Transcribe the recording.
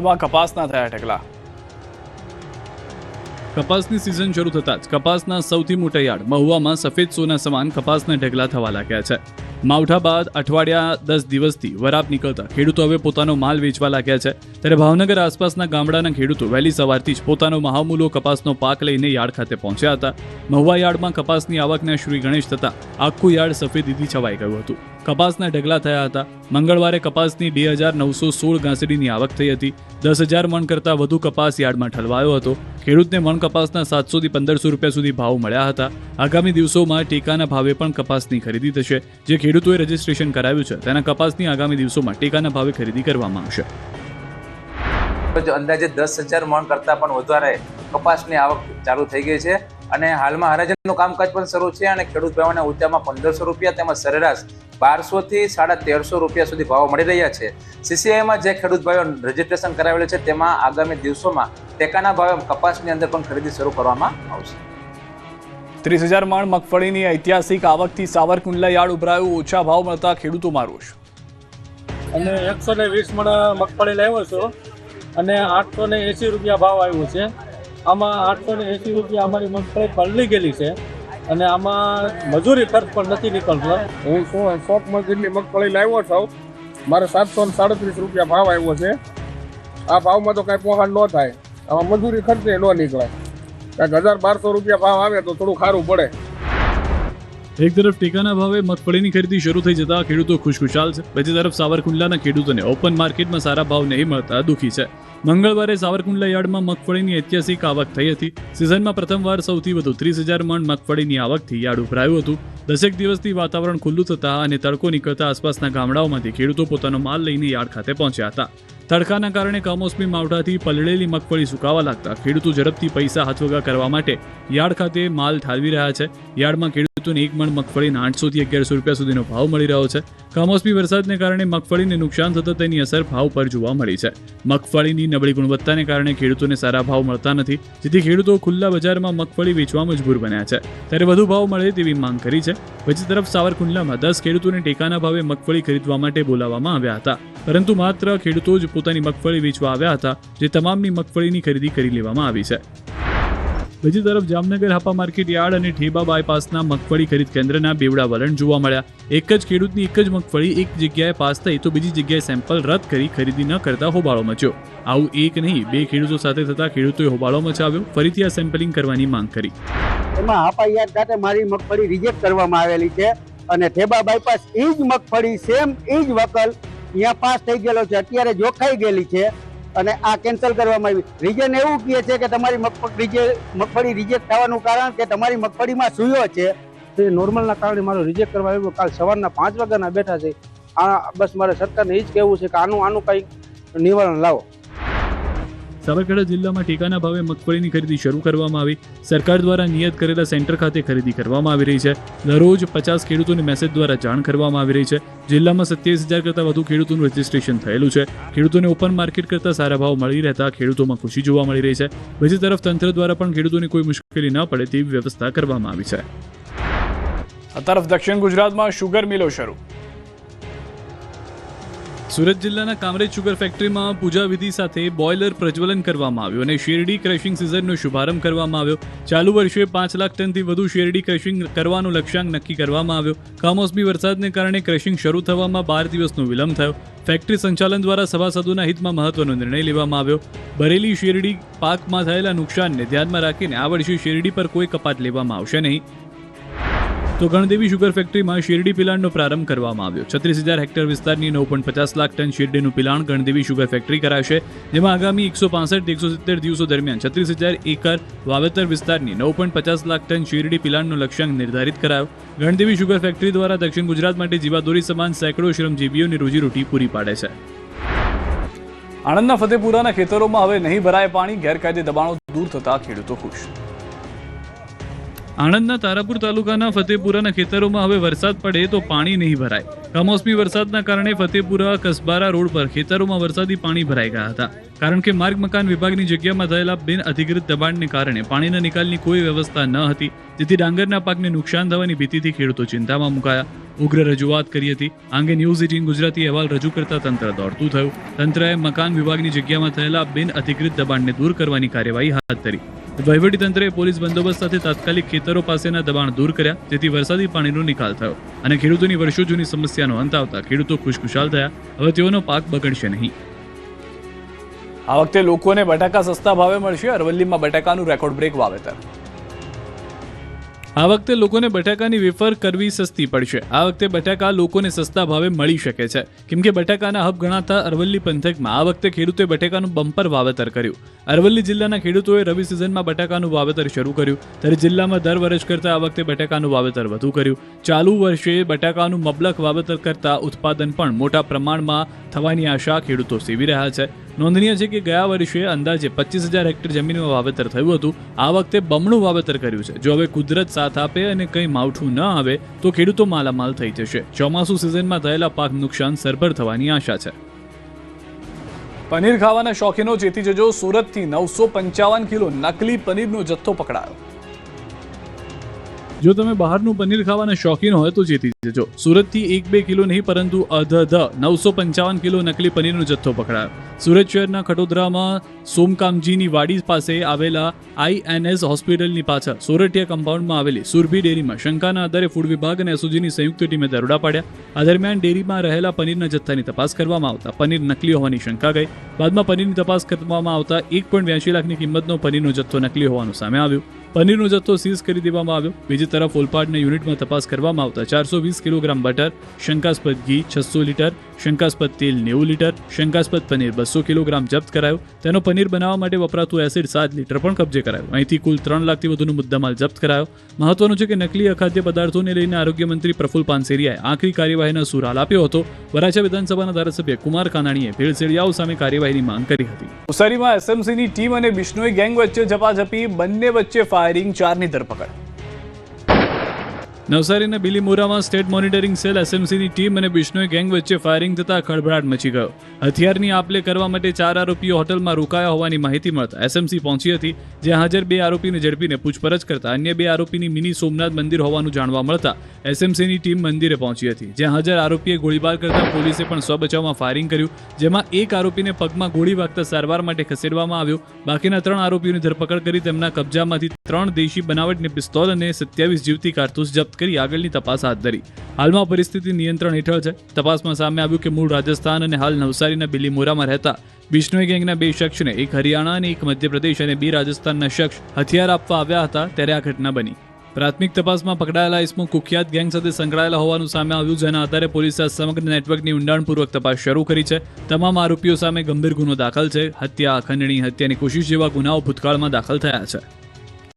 યાર્ડમાં કપાસના થયા ઢગલા। કપાસની સિઝન શરૂ થતાં જ કપાસના સૌથી મોટા યાર્ડ મહુવામાં સફેદ સોના સમાન કપાસના ઢગલા થવા લાગ્યા છે। માવઠા બાદ અઠવાડિયા 10 દિવસથી વરાપ નીકળતા ખેડૂતો હવે પોતાનો માલ વેચવા લાગ્યા છે। ત્યારે ભાવનગર આસપાસના ગામડાના ખેડૂતો વહેલી સવારથી જ પોતાનો મહામૂલો કપાસનો પાક લઈને યાર્ડ ખાતે પહોંચ્યા હતા। મહુવા યાર્ડમાં કપાસની આવકના શ્રી ગણેશ થતાં આખું યાર્ડ સફેદીથી છવાઈ ગયું હતું। કપાસના ઢગલા થયા હતા। મંગળવારે કપાસની 2916 ગાંસડીની આવક થઈ હતી। 10,000 મણ કરતાં વધુ કપાસ યાર્ડમાં ઠલવાયો હતો। ખેડૂતને મણ કપાસના 700 થી 1500 રૂપિયા સુધી ભાવ મળ્યા હતા। આગામી દિવસોમાં ટેકાના ભાવે પણ કપાસની ખરીદી થશે। જે ખેડૂતોએ રજીસ્ટ્રેશન કરાવ્યું છે તેના કપાસની આગામી દિવસોમાં ટેકાના ભાવે ખરીદી કરવામાં આવશે। અંદાજે 10,000 મણ કરતાં પણ વધારે કપાસની આવક ચાલુ થઈ ગઈ છે અને હાલમાં હરાજીનું કામકાજ પણ શરૂ છે અને ખેડૂત ભાઈઓને ઊંચામાં 1500 રૂપિયા તેમજ સરેરાશ 1200 થી 1350 રૂપિયા સુધી ભાવ મળી રહ્યા છે। CCIમાં જે ખેડૂત ભાઈઓ રજીસ્ટ્રેશન કરાવેલું છે તેમાં આગામી દિવસોમાં ટેકાના ભાવે કપાસની અંદર પણ ખરીદી શરૂ કરવામાં આવશે। 30,000 મણ મગફળીની ઐતિહાસિક આવકથી સાવરકુંડલા યાર્ડ ઉભરાયું। ઓછા ભાવ મળતા ખેડૂતોમાં રોષ। અને 120 મણ મગફળી લાવ્યો છું અને 880 રૂપિયા ભાવ આવ્યો છે। આમાં 880 રૂપિયા અમારી મગફળી પલળી ગયેલી છે અને આમાં મજૂરી ખર્ચ પણ નથી નીકળતો। હું 100 મણ જેટલી મગફળી લાવ્યો છું, મારે 737 રૂપિયા ભાવ આવ્યો છે। આ ભાવમાં તો કાંઈ પહોંચ ન થાય, આમાં મજૂરી ખર્ચે ન નીકળે। કાંઈક 1,000-1,200 રૂપિયા ભાવ આવે તો થોડું સારું પડે। એક તરફ ટેકાના ભાવે મગફળીની ખરીદી શરૂ થઈ જતા ખેડૂતો ખુશખુશાલ છે। બીજી તરફ સાવરકુંડલાના ખેડૂતોને ઓપન માર્કેટમાં સારા ભાવ નહીં મળતા દુઃખી છે। મંગળવારે સાવરકુંડલા યાર્ડમાં મગફળીની ઐતિહાસિક આવક થઈ હતી। સિઝનમાં પ્રથમવાર સૌથી વધુ 30,000 મણ મગફળીની આવકથી યાર્ડ ઉભરાયું હતું। 10 દિવસથી વાતાવરણ ખુલ્લું થતાં અને તડકો નીકળતા આસપાસના ગામડાઓમાંથી ખેડૂતો પોતાનો માલ લઈને યાર્ડ ખાતે પહોંચ્યા હતા। તડકાના કારણે કમોસમી માવઠાથી પલળેલી મગફળી સુકાવા લાગતા ખેડૂતો ઝડપથી પૈસા હાથવગા કરવા માટે યાર્ડ ખાતે માલ ઠાલવી રહ્યા છે। યાર્ડમાં ખેડૂતોને 1 મણ મગફળીના 800 થી 1100 રૂપિયા સુધીનો ભાવ મળી રહ્યો છે। કમોસમી વરસાદને કારણે મગફળીને નુકસાન થતાં તેની અસર ભાવ પર જોવા મળી છે। મગફળીની નબળી ગુણવત્તાને કારણે ખેડૂતોને સારા ભાવ મળતા નથી, જેથી ખેડૂતો ખુલ્લા બજારમાં મગફળી વેચવા મજબૂર બન્યા છે। ત્યારે વધુ ભાવ મળે તેવી માંગ કરી છે। બીજી તરફ સાવરકુંડલામાં 10 ખેડૂતોને ટેકાના ભાવે મગફળી ખરીદવા માટે બોલાવવામાં આવ્યા હતા, પરંતુ માત્ર ખેડૂતો જ પોતાની મગફળી વેચવા આવ્યા હતા, જે તમામની મગફળીની ખરીદી કરી લેવામાં આવી છે। બીજી તરફ જામનગર હાપા માર્કેટ યાર્ડ અને ઠેબા બાયપાસના મગફળી ખરીદ કેન્દ્રના બેવડા વલણ જોવા મળ્યા। એક જ ખેડૂતની એક જ મગફળી એક જગ્યાએ પાસ થઈ તો બીજી જગ્યાએ સેમ્પલ રદ કરી ખરીદી ન કરતા હોબાળો મચ્યો। આવું એક નહીં 2 ખેડૂતો સાથે થતા ખેડૂતોએ હોબાળો મચાવ્યો, ફરીથી આ સેમ્પલિંગ કરવાની માંગ કરી। એમાં હાપા યાર્ડ ખાતે મારી મગફળી રિજેક્ટ કરવામાં આવેલી છે અને ઠેબા બાયપાસ એ જ મગફળી સેમ એ જ વકલ અહીંયા પાસ થઈ ગયેલો છે, અત્યારે જોખાઈ ગયેલી છે અને આ કેન્સલ કરવામાં આવી। રીઝન એવું કહે છે કે તમારી મગફળી રિજેક્ટ થવાનું કારણ કે તમારી મગફળીમાં સૂયો છે, તે નોર્મલના કારણે મારો રિજેક્ટ કરવા આવ્યો। કાલ સવારના 5 વાગ્યાના બેઠા છે। આ બસ મારે સરકારને એ જ કહેવું છે કે આનું કંઈક નિવારણ લાવો। સાબરકાંઠા જિલ્લામાં ટેકાના ભાવે મગફળીની ખરીદી શરૂ કરવામાં આવી। સરકાર દ્વારા નિયત કરેલા સેન્ટર ખાતે ખરીદી કરવામાં આવી રહી છે। દરરોજ 50 ખેડૂતોને મેસેજ દ્વારા જાણ કરવામાં આવી રહી છે। જિલ્લામાં 27,000 કરતાં વધુ ખેડૂતોનું રજીસ્ટ્રેશન થયેલું છે। ખેડૂતોને ઓપન માર્કેટ કરતાં સારા ભાવ મળી રહેતા ખેડૂતોમાં ખુશી જોવા મળી રહી છે। બીજી તરફ તંત્ર દ્વારા પણ ખેડૂતોને કોઈ મુશ્કેલી ન પડે તેવી વ્યવસ્થા કરવામાં આવી છે। આ તરફ દક્ષિણ ગુજરાતમાં શુગર મિલો શરૂ। સુરત જિલ્લાના કામરેજ શુગર ફેક્ટરીમાં પૂજા વિધિ સાથે બોઇલર પ્રજ્વલન કરવામાં આવ્યું અને શેરડી ક્રશિંગ સિઝનનો શુભારંભ કરવામાં આવ્યો। ચાલુ વર્ષે 5 લાખ ટનથી વધુ શેરડી ક્રશિંગ કરવાનો લક્ષ્યાંક નક્કી કરવામાં આવ્યો। કમોસમી વરસાદને કારણે ક્રશિંગ શરૂ થવામાં 12 દિવસનો વિલંબ થયો। ફેક્ટરી સંચાલન દ્વારા સભાસદોના હિતમાં મહત્વનો નિર્ણય લેવામાં આવ્યો। ભરેલી શેરડી પાકમાં થયેલા નુકસાનને ધ્યાનમાં રાખીને આ વર્ષે શેરડી પર કોઈ કપાત લેવામાં આવશે નહીં। તો ગણદેવી શુગર ફેક્ટરીમાં શેરડી પિલાણનો પ્રારંભ કરવામાં આવ્યો। 36,000 હેક્ટર વિસ્તારની 9.50 લાખ ટન શેરડીનું પિલાણ ગણદેવી શુગર ફેક્ટરી કરાશે, જેમાં આગામી 165-170 દિવસો દરમિયાન 36,000 એકર વાવેતર વિસ્તારની 9.50 લાખ ટન શેરડી પિલાણનો લક્ષ્યાંક નિર્ધારિત કરાયો। ગણદેવી શુગર ફેક્ટરી દ્વારા દક્ષિણ ગુજરાત માટે જીવાદોરી સમાન સેંકડો શ્રમજીવીઓની રોજીરોટી પૂરી પાડે છે। આણંદના ફતેપુરાના ખેતરોમાં હવે નહીં ભરાય પાણી। ગેરકાયદે દબાણો દૂર થતા ખેડૂતો ખુશ। આણંદના તારાપુર તાલુકાના ફતેપુરાના ખેતરોમાં હવે વરસાદ પડે તો પાણી નહીં ભરાય। કમોસમી વરસાદના કારણે ફતેપુરા કસબારા રોડ પર ખેતરોમાં વરસાદી પાણી ભરાઈ ગયા હતા, કારણ કે માર્ગ મકાન વિભાગની જગ્યામાં થયેલા બિન અધિકૃત દબાણને કારણે પાણીના નિકાલની કોઈ વ્યવસ્થા ન હતી, જેથી ડાંગરના પાકને નુકસાન થવાની ભીતિથી ખેડૂતો ચિંતામાં મુકાયા. ઉગ્ર રજૂઆત કરી હતી. આ અંગે ન્યૂઝ 18 ગુજરાતી અહેવાલ રજૂ કરતા તંત્ર દોડતું થયું. તંત્રએ મકાન વિભાગની જગ્યામાં થયેલા બિન અધિકૃત દબાણને દૂર કરવાની કાર્યવાહી હાથ ધરી. વહીવટીતંત્રએ પોલીસ બંદોબસ્ત સાથે તાત્કાલિક ખેતરો પાસેના દબાણ દૂર કર્યા, જેથી વરસાદી પાણીનો નિકાલ થયો અને ખેડૂતોની વર્ષો જૂની સમસ્યાનો અંત આવતા ખેડૂતો ખુશખુશાલ થયા. હવે તેઓનો પાક બગડશે નહીં. આ વખતે લોકોને બટાકા સસ્તા ભાવે મળશે. અરવલ્લીમાં બટાકાનું રેકોર્ડ બ્રેક વાવેતર. આ વખતે લોકોને બટાકાની વેફર કરવી સસ્તી પડશે. આ વખતે બટાકા લોકોને સસ્તા ભાવે મળી શકે છે, કેમ કે બટાકાના હબ ગણાતા અરવલ્લી પંથકમાં આ વખતે ખેડૂતોએ બટાકાનું બમ્પર વાવેતર કર્યું. અરવલ્લી જિલ્લાના ખેડૂતોએ રવિ સિઝનમાં બટાકાનું વાવેતર શરૂ કર્યું, ત્યારે જિલ્લામાં દર વર્ષ કરતાં આ વખતે બટાકાનું વાવેતર વધુ કર્યું. ચાલુ વર્ષે બટાકાનું મબલક વાવેતર કરતાં ઉત્પાદન પણ મોટા પ્રમાણમાં થવાની આશા ખેડૂતો સેવી રહ્યા છે. નોંધનીય છે કે ગયા વર્ષે અંદાજે 25,000 હેક્ટર જમીનમાં વાવેતર થયું હતું. આ વખતે બમણું વાવેતર કર્યું છે. જો હવે કુદરત સાથ આપે અને કંઈ માવઠું ન આવે તો ખેડૂતો માલામાલ થઈ જશે. ચોમાસુ સિઝનમાં થયેલા પાક નુકસાન સરભર થવાની આશા છે. પનીર ખાવાના શોખીનો ચેતી જજો. સુરતથી 955 કિલો નકલી પનીરનો જથ્થો પકડાયો. જો તમે બહારનું પનીર ખાવાના શોખીન હોય તો ચેતી જજો. સુરતથી 1-2 કિલો નહીં પરંતુ 955 કિલો નકલી પનીરનો જથ્થો પકડાયો. સુરત શહેરના ખટોદરામાં સોમકામજીની વાડી પાસે આવેલા INS હોસ્પિટલની પાછળ સોરઠિયા કમ્પાઉન્ડમાં આવેલી સુરભી ડેરીમાં શંકાના આધારે ફૂડ વિભાગ અને એસઓજીની સંયુક્ત ટીમે દરોડા પાડ્યા. આ દરમિયાન ડેરીમાં રહેલા પનીરના જથ્થાની તપાસ કરવામાં આવતા પનીર નકલી હોવાની શંકા ગઈ. બાદમાં પનીરની તપાસ કરવામાં આવતા 1.82 લાખની કિંમતનો પનીરનો જથ્થો નકલી હોવાનું સામે આવ્યું. પનીરનો જથ્થો સીઝ કરી દેવામાં આવ્યો. બીજી તરફ ઓલપાડના યુનિટમાં તપાસ કરવામાં આવતા 420 કિલોગ્રામ બટર, શંકાસ્પદ ઘી 600 લીટર, શંકાસ્પદ તેલ 90 લીટર, શંકાસ્પદ પનીર 200 કિલોગ્રામ જપ્ત કરાયું. તેનો પનીર બનાવવા માટે વપરાતું એસિડ 7 લીટર પણ કબજે કરાયું. અહીંથી કુલ 3 લાખથી વધુનો મુદ્દામાલ જપ્ત કરાયો. મહત્વનું છે કે નકલી અખાદ્ય પદાર્થોને લઈને આરોગ્ય મંત્રી પ્રફુલ પાનસેરિયાએ આખરી કાર્યવાહીનો સુરાલ આપ્યો હતો. વરાછા વિધાનસભાના ધારાસભ્ય કુમાર કાનાણીએ ભેળસેળિયાઓ સામે કાર્યવાહીની માંગ કરી હતી. નવસારીમાં એસએમસીની ટીમ અને બિશ્નોઈ ગેંગ વચ્ચે ઝપાઝપી, બંને વચ્ચે ફાયરિંગ, 4ની ધરપકડ. નવસારીના બિલીમોરામાં સ્ટેટ મોનિટરિંગ સેલ એસએમસીની ટીમ અને બિશ્નોઈ ગેંગ વચ્ચે ફાયરિંગ થતા ખળભળાટ મચી ગયો. હથિયારની આપ-લે કરવા માટે 4 આરોપીઓ હોટલમાં રોકાયા હોવાની માહિતી મળતા એસએમસી પહોંચી હતી, જ્યાં હાજર 2 આરોપીને ઝડપીને પૂછપરછ કરતા અન્ય 2 આરોપીની મિની સોમનાથ મંદિર હોવાનું જાણવા મળતા એસએમસીની ટીમ મંદિરે પહોંચી હતી, જ્યાં હાજર આરોપીએ ગોળીબાર કરતા પોલીસે પણ સ્વબચાવમાં ફાયરિંગ કર્યું, જેમાં 1 આરોપીને પગમાં ગોળી વાગતા સારવાર માટે ખસેડવામાં આવ્યો. બાકીના 3 આરોપીઓની ધરપકડ કરી તેમના કબજામાંથી 3 દેશી બનાવટની પિસ્તોલ અને 27 જીવતી કારતૂસ જપ્ત કરી આગળની તપાસ હાથ ધરી. હાલમાં પરિસ્થિતિ નિયંત્રણ હેઠળ છે. તપાસમાં સામે આવ્યું કે મૂળ રાજસ્થાન અને હાલ નવસારીના બિલીમોરામાં રહેતા બિશ્નોઈ ગેંગના 2 શખ્સને, એક હરિયાણા અને એક મધ્યપ્રદેશ અને 2 રાજસ્થાનના શખ્સ હથિયાર આપવા આવ્યા હતા, ત્યારે આ ઘટના બની. પ્રાથમિક તપાસમાં પકડાયેલા ઇસમો કુખ્યાત ગેંગ સાથે સંકળાયેલા હોવાનું સામે આવ્યું, જેના આધારે પોલીસે આ સમગ્ર નેટવર્કની ઊંડાણપૂર્વક તપાસ શરૂ કરી છે. તમામ આરોપીઓ સામે ગંભીર ગુનો દાખલ છે. હત્યા, ખંડણી, હત્યાની કોશિશ જેવા ગુનાઓ ભૂતકાળમાં દાખલ થયા છે.